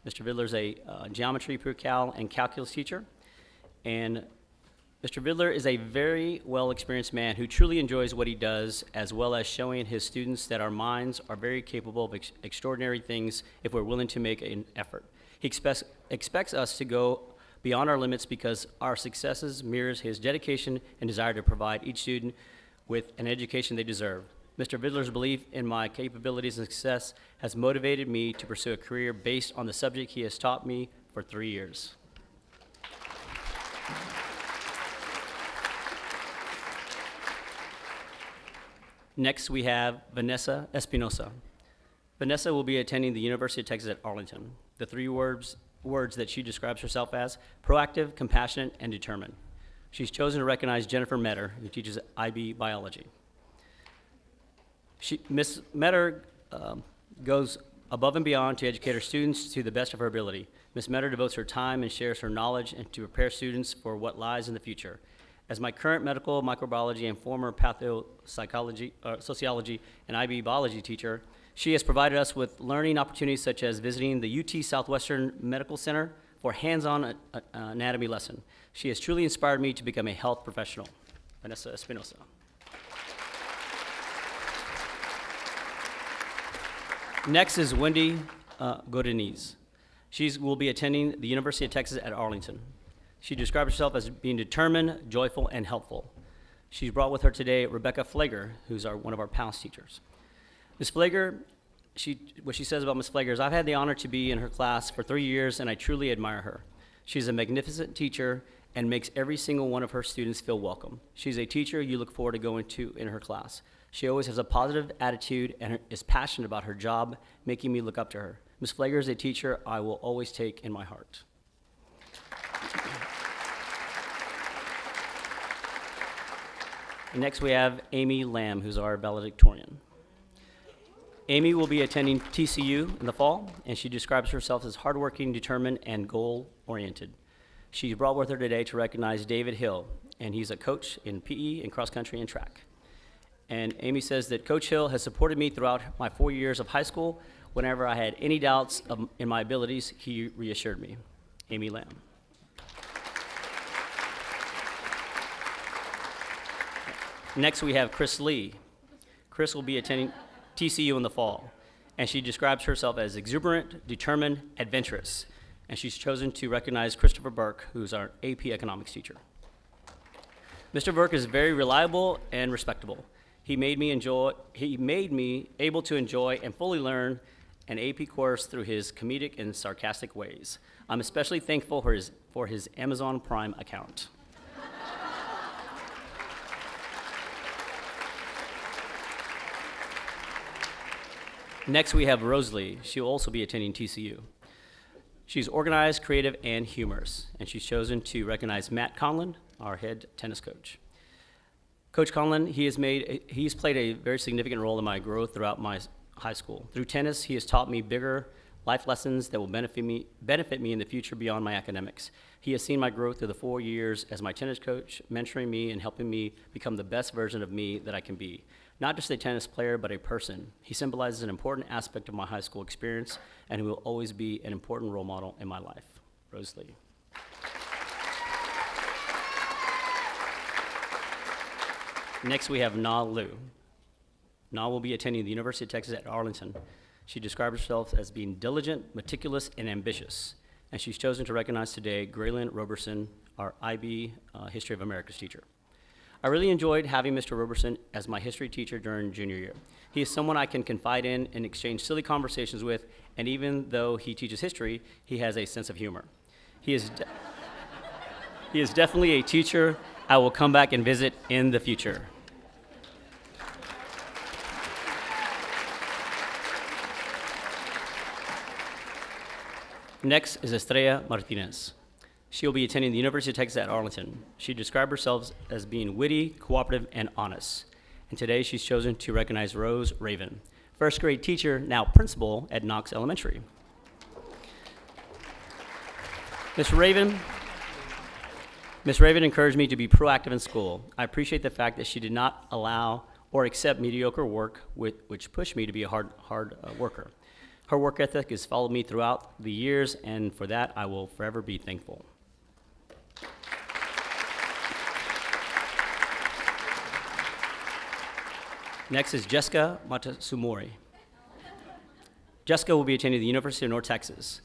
Mr. Vidler is a geometry, pre-cal, and calculus teacher. And Mr. Vidler is a very well-experienced man who truly enjoys what he does, as well as showing his students that our minds are very capable of extraordinary things if we're willing to make an effort. He expects us to go beyond our limits because our successes mirrors his dedication and desire to provide each student with an education they deserve. Mr. Vidler's belief in my capabilities and success has motivated me to pursue a career based on the subject he has taught me for 3 years. Next, we have Vanessa Espinosa. Vanessa will be attending the University of Texas at Arlington. The 3 words that she describes herself as: proactive, compassionate, and determined. She's chosen to recognize Jennifer Metter, who teaches IB biology. Ms. Metter goes above and beyond to educate her students to the best of her ability. Ms. Metter devotes her time and shares her knowledge and to prepare students for what lies in the future. As my current medical microbiology and former sociology and IB biology teacher, she has provided us with learning opportunities such as visiting the UT Southwestern Medical Center for hands-on anatomy lesson. She has truly inspired me to become a health professional. Vanessa Espinosa. Next is Wendy Godinez. She will be attending the University of Texas at Arlington. She describes herself as being determined, joyful, and helpful. She's brought with her today Rebecca Flager, who's one of our past teachers. Ms. Flager, what she says about Ms. Flager is, I've had the honor to be in her class for 3 years, and I truly admire her. She's a magnificent teacher and makes every single one of her students feel welcome. She's a teacher you look forward to going to in her class. She always has a positive attitude and is passionate about her job, making me look up to her. Ms. Flager is a teacher I will always take in my heart. And next we have Amy Lamb, who's our valedictorian. Amy will be attending TCU in the fall, and she describes herself as hardworking, determined, and goal-oriented. She's brought with her today to recognize David Hill, and he's a coach in PE and cross-country and track. And Amy says that Coach Hill has supported me throughout my 4 years of high school. Whenever I had any doubts in my abilities, he reassured me. Amy Lamb. Next, we have Chris Lee. Chris will be attending TCU in the fall, and she describes herself as exuberant, determined, adventurous. and she's chosen to recognize Christopher Burke, who's our AP Economics teacher. Mr. Burke is very reliable and respectable. He made me able to enjoy and fully learn an AP course through his comedic and sarcastic ways. I'm especially thankful for his Amazon Prime account. Next, we have Rosalie. She'll also be attending TCU. She's organized, creative, and humorous, and she's chosen to recognize Matt Conlon, our head tennis coach. Coach Conlon, he's played a very significant role in my growth throughout my high school. Through tennis, he has taught me bigger life lessons that will benefit me in the future beyond my academics. He has seen my growth through the 4 years as my tennis coach, mentoring me and helping me become the best version of me that I can be. Not just a tennis player, but a person. He symbolizes an important aspect of my high school experience, and he will always be an important role model in my life. Rosalie. Next, we have Na Liu. Na will be attending the University of Texas at Arlington. She describes herself as being diligent, meticulous, and ambitious, and she's chosen to recognize today Graylin Roberson, our IB History of Americas teacher. I really enjoyed having Mr. Roberson as my history teacher during junior year. He is someone I can confide in and exchange silly conversations with, and even though he teaches history, he has a sense of humor. He is definitely a teacher I will come back and visit in the future. Next is Estrella Martinez. She will be attending the University of Texas at Arlington. She described herself as being witty, cooperative, and honest. And today she's chosen to recognize Rose Raven, first grade teacher, now principal at Knox Elementary. Miss Raven encouraged me to be proactive in school. I appreciate the fact that she did not allow or accept mediocre work, which pushed me to be a hard worker. Her work ethic has followed me throughout the years, and for that, I will forever be thankful. Next is Jessica Matasumori. Jessica will be attending the University of North Texas.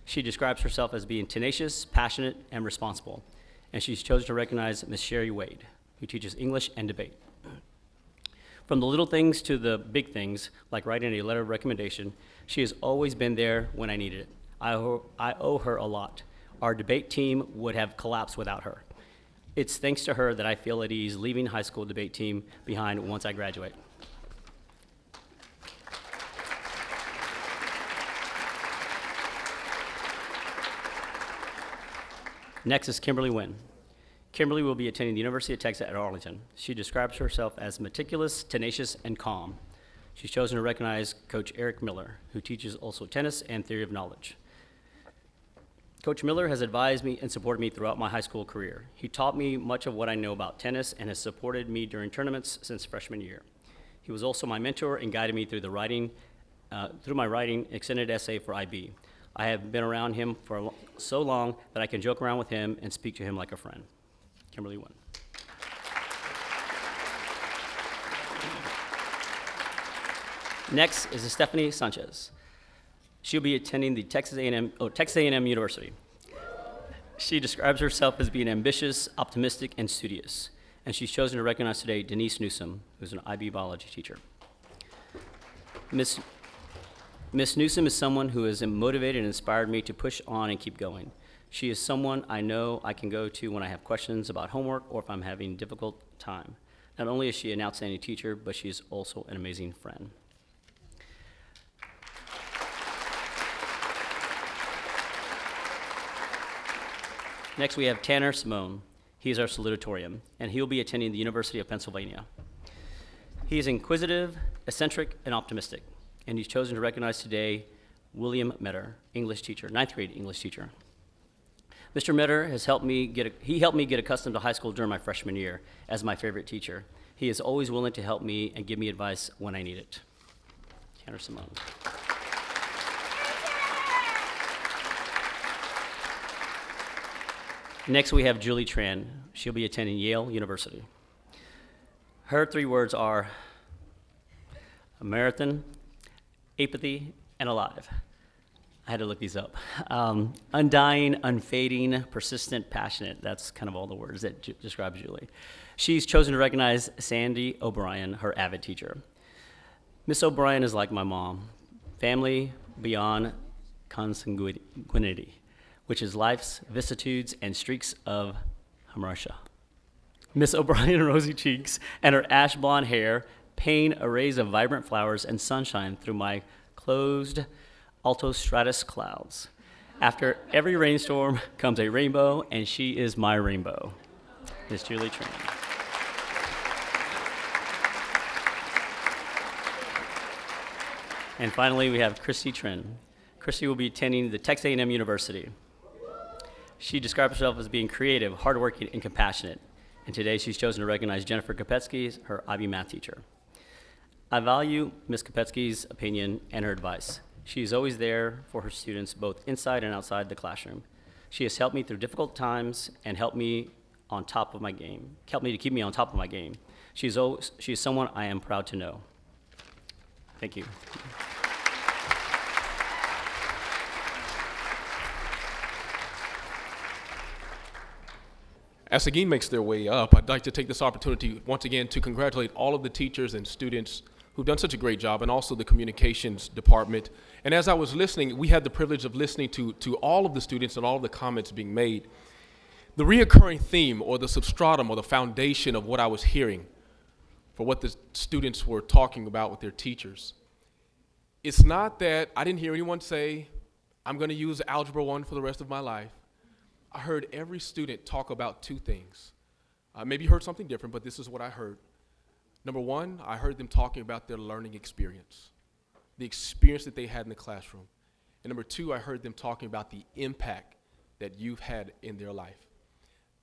She describes herself as being tenacious, passionate, and responsible, and she's chosen to recognize Ms. Sherry Wade, who teaches English and debate. From the little things to the big things, like writing a letter of recommendation, she has always been there when I needed it. I owe her a lot. Our debate team would have collapsed without her. It's thanks to her that I feel at ease leaving high school debate team behind once I graduate. Next is Kimberly Wynn. Kimberly will be attending the University of Texas at Arlington. She describes herself as meticulous, tenacious, and calm. She's chosen to recognize Coach Eric Miller, who teaches also tennis and theory of knowledge. Coach Miller has advised me and supported me throughout my high school career. He taught me much of what I know about tennis and has supported me during tournaments since freshman year. He was also my mentor and guided me through my writing extended essay for IB. I have been around him for so long that I can joke around with him and speak to him like a friend. Kimberly Wynn. Next is Stephanie Sanchez. She'll be attending the Texas A&M University. She describes herself as being ambitious, optimistic, and studious. And she's chosen to recognize today Denise Newsom, who's an IB biology teacher. Miss Newsom is someone who has motivated and inspired me to push on and keep going. She is someone I know I can go to when I have questions about homework or if I'm having a difficult time. Not only is she an outstanding teacher, but she is also an amazing friend. Next, we have Tanner Simone. He's our salutatorian, and he'll be attending the University of Pennsylvania. He is inquisitive, eccentric, and optimistic, and he's chosen to recognize today William Metter, English teacher, 9th grade English teacher. Mr. Metter has helped me get accustomed to high school during my freshman year as my favorite teacher. He is always willing to help me and give me advice when I need it. Tanner Simone. Next, we have Julie Tran. She'll be attending Yale University. Her 3 words are a marathon, apathy, and alive. I had to look these up. Undying, unfading, persistent, passionate. That's kind of all the words that describe Julie. She's chosen to recognize Sandy O'Brien, her avid teacher. Miss O'Brien is like my mom, family beyond consanguinity, which is life's vicissitudes and streaks of hamartia. Miss O'Brien rosy cheeks and her ash blonde hair paint arrays of vibrant flowers and sunshine through my closed altostratus clouds. After every rainstorm comes a rainbow, and she is my rainbow. Miss Julie Tran. And finally, we have Christy Trin. Christy will be attending the Texas A&M University. She describes herself as being creative, hardworking, and compassionate. And today she's chosen to recognize Jennifer Kopetsky as her IB math teacher. I value Ms. Kopetsky's opinion and her advice. She is always there for her students, both inside and outside the classroom. She has helped me through difficult times and helped me on top of my game, helped me to keep me on top of my game. She is someone I am proud to know. Thank you. As Seguin makes their way up, I'd like to take this opportunity once again to congratulate all of the teachers and students who've done such a great job, and also the communications department. And as I was listening, we had the privilege of listening to all of the students and all of the comments being made. The reoccurring theme, or the substratum, or the foundation of what I was hearing for what the students were talking about with their teachers, it's not that I didn't hear anyone say, I'm going to use Algebra 1 for the rest of my life. I heard every student talk about two things. Maybe you heard something different, but this is what I heard. Number one, I heard them talking about their learning experience, the experience that they had in the classroom. And number two, I heard them talking about the impact that you've had in their life,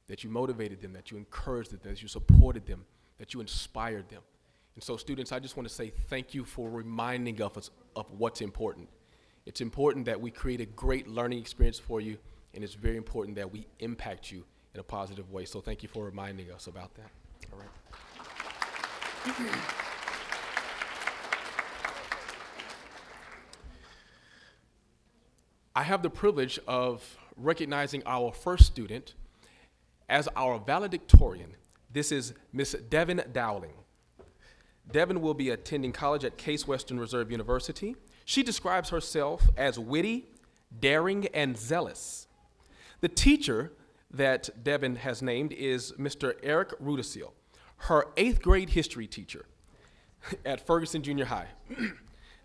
that you motivated them, that you encouraged them, that you supported them, that you inspired them. And so students, I just want to say thank you for reminding us of what's important. It's important that we create a great learning experience for you, and it's very important that we impact you in a positive way. So thank you for reminding us about that. All right. I have the privilege of recognizing our first student as our valedictorian. This is Miss Devin Dowling. Devin will be attending college at Case Western Reserve University. She describes herself as witty, daring, and zealous. The teacher that Devin has named is Mr. Eric Rudisil, her 8th grade history teacher at Ferguson Junior High.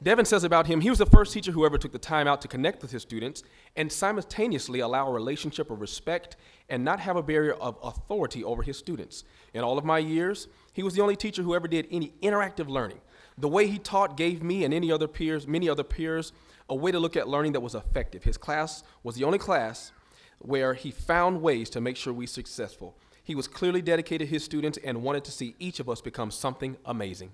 Devin says about him, he was the first teacher who ever took the time out to connect with his students and simultaneously allow a relationship of respect and not have a barrier of authority over his students. In all of my years, he was the only teacher who ever did any interactive learning. The way he taught gave me and many other peers, a way to look at learning that was effective. His class was the only class where he found ways to make sure we were successful. He was clearly dedicated to his students and wanted to see each of us become something amazing.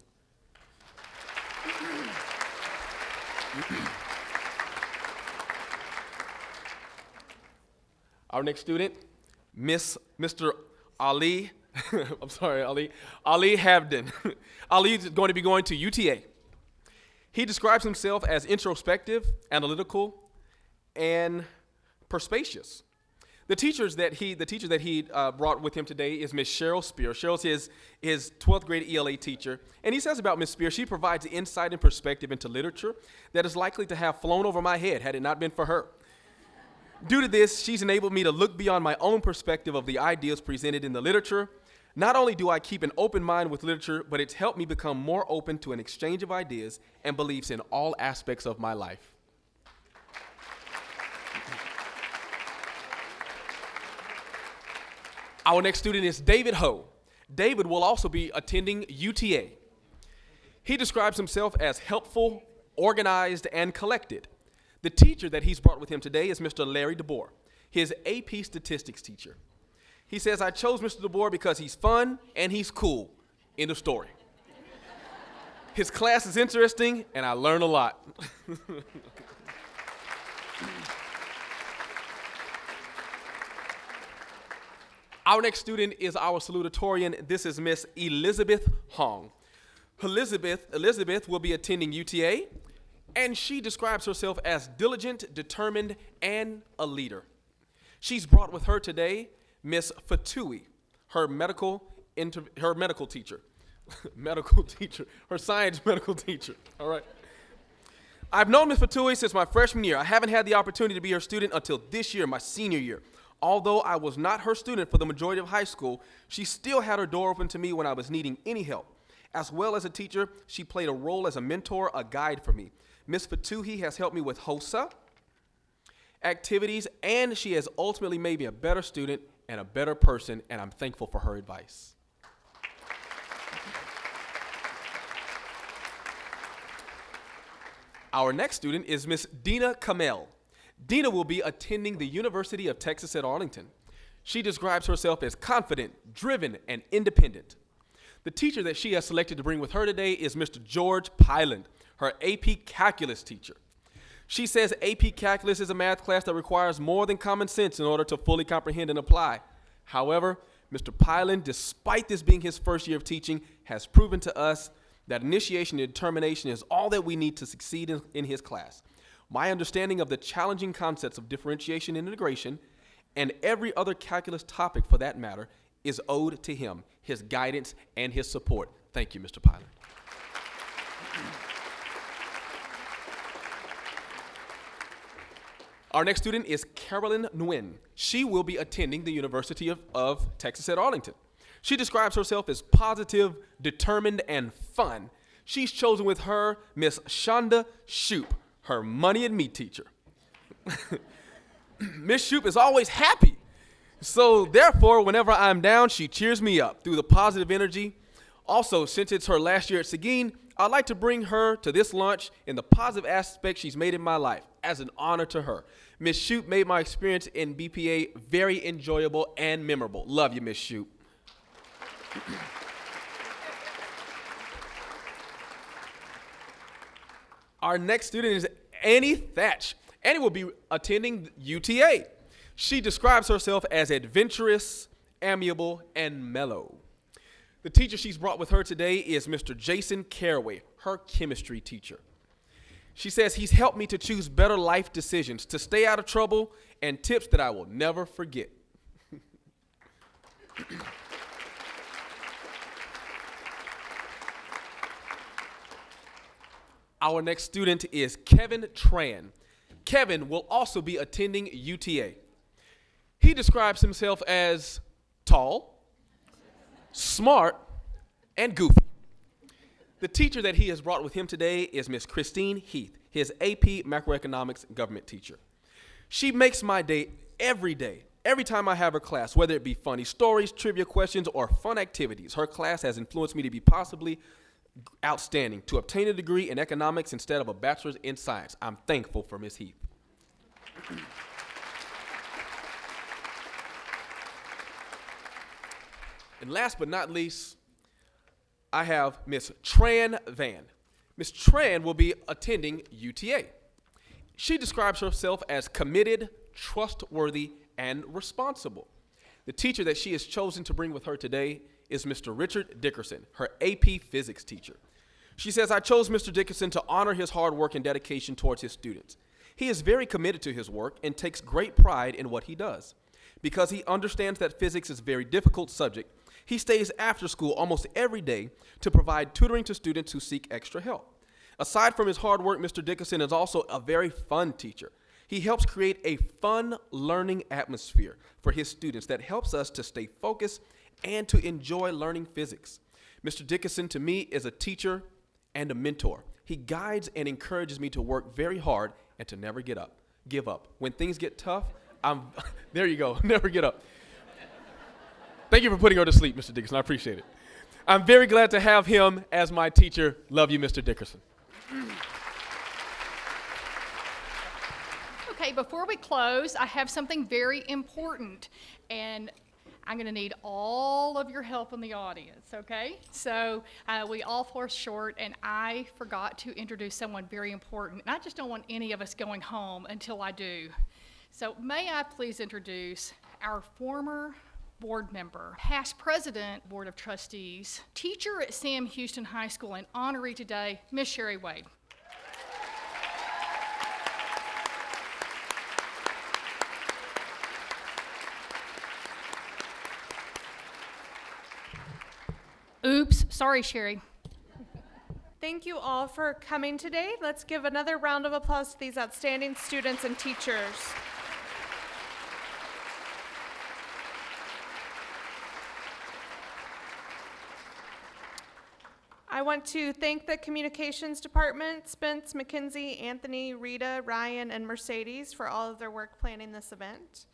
Our next student, Mr. Ali, Ali Havden. Ali is going to be going to UTA. He describes himself as introspective, analytical, and perspicacious. The teacher that he brought with him today is Miss Cheryl Spear. Cheryl's his 12th grade ELA teacher. And he says about Miss Spear, she provides insight and perspective into literature that is likely to have flown over my head had it not been for her. Due to this, she's enabled me to look beyond my own perspective of the ideas presented in the literature. Not only do I keep an open mind with literature, but it's helped me become more open to an exchange of ideas and beliefs in all aspects of my life. Our next student is David Ho. David will also be attending UTA. He describes himself as helpful, organized, and collected. The teacher that he's brought with him today is Mr. Larry DeBoer, his AP statistics teacher. He says, I chose Mr. DeBoer because he's fun and he's cool. End of story. His class is interesting and I learn a lot. Our next student is our salutatorian. This is Miss Elizabeth Hong. Elizabeth will be attending UTA. and she describes herself as diligent, determined, and a leader. She's brought with her today Miss Fatui, her medical teacher. Her science medical teacher, all right? I've known Ms. Fatui since my freshman year. I haven't had the opportunity to be her student until this year, my senior year. Although I was not her student for the majority of high school, she still had her door open to me when I was needing any help. As well as a teacher, she played a role as a mentor, a guide for me. Ms. Fatui has helped me with HOSA activities, and she has ultimately made me a better student and a better person, and I'm thankful for her advice. Our next student is Miss Dina Kamel. Dina will be attending the University of Texas at Arlington. She describes herself as confident, driven, and independent. The teacher that she has selected to bring with her today is Mr. George Pyland, her AP Calculus teacher. She says AP Calculus is a math class that requires more than common sense in order to fully comprehend and apply. However, Mr. Pyland, despite this being his first year of teaching, has proven to us that initiation and determination is all that we need to succeed in his class. My understanding of the challenging concepts of differentiation and integration, and every other calculus topic for that matter, is owed to him, his guidance, and his support. Thank you, Mr. Pyland. Our next student is Carolyn Nguyen. She will be attending the University of Texas at Arlington. She describes herself as positive, determined, and fun. She's chosen with her Miss Shonda Shoup, her money and me teacher. Miss Shoup is always happy. So therefore, whenever I'm down, she cheers me up through the positive energy. Also, since it's her last year at Seguin, I'd like to bring her to this lunch in the positive aspect she's made in my life as an honor to her. Miss Shoup made my experience in BPA very enjoyable and memorable. Love you, Miss Shoup. Our next student is Annie Thatch. Annie will be attending UTA. She describes herself as adventurous, amiable, and mellow. The teacher she's brought with her today is Mr. Jason Caraway, her chemistry teacher. She says he's helped me to choose better life decisions, to stay out of trouble, and tips that I will never forget. Our next student is Kevin Tran. Kevin will also be attending UTA. He describes himself as tall, smart, and goofy. The teacher that he has brought with him today is Miss Christine Heath, his AP Macroeconomics Government teacher. She makes my day, every time I have her class, whether it be funny stories, trivia questions, or fun activities. Her class has influenced me to be possibly outstanding, to obtain a degree in economics instead of a bachelor's in science. I'm thankful for Ms. Heath. And last but not least, I have Ms. Tran Van. Ms. Tran will be attending UTA. She describes herself as committed, trustworthy, and responsible. The teacher that she has chosen to bring with her today is Mr. Richard Dickerson, her AP Physics teacher. She says, I chose Mr. Dickerson to honor his hard work and dedication towards his students. He is very committed to his work and takes great pride in what he does. Because he understands that physics is a very difficult subject, he stays after school almost every day to provide tutoring to students who seek extra help. Aside from his hard work, Mr. Dickerson is also a very fun teacher. He helps create a fun learning atmosphere for his students that helps us to stay focused and to enjoy learning physics. Mr. Dickerson, to me, is a teacher and a mentor. He guides and encourages me to work very hard and to never give up. When things get tough, there you go, never get up. Thank you for putting her to sleep, Mr. Dickerson. I appreciate it. I'm very glad to have him as my teacher. Love you, Mr. Dickerson. Okay, before we close, I have something very important, and I'm going to need all of your help in the audience, okay? So we all fall short, and I forgot to introduce someone very important, and I just don't want any of us going home until I do. So may I please introduce our former board member, past president, board of trustees, teacher at Sam Houston High School, and honoree today, Miss Sherry Wade. Oops, sorry, Sherry. Thank you all for coming today. Let's give another round of applause to these outstanding students and teachers. I want to thank the Communications Department, Spence, Mackenzie, Anthony, Rita, Ryan, and Mercedes for all of their work planning this event.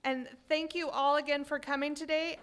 And thank you all again for coming today.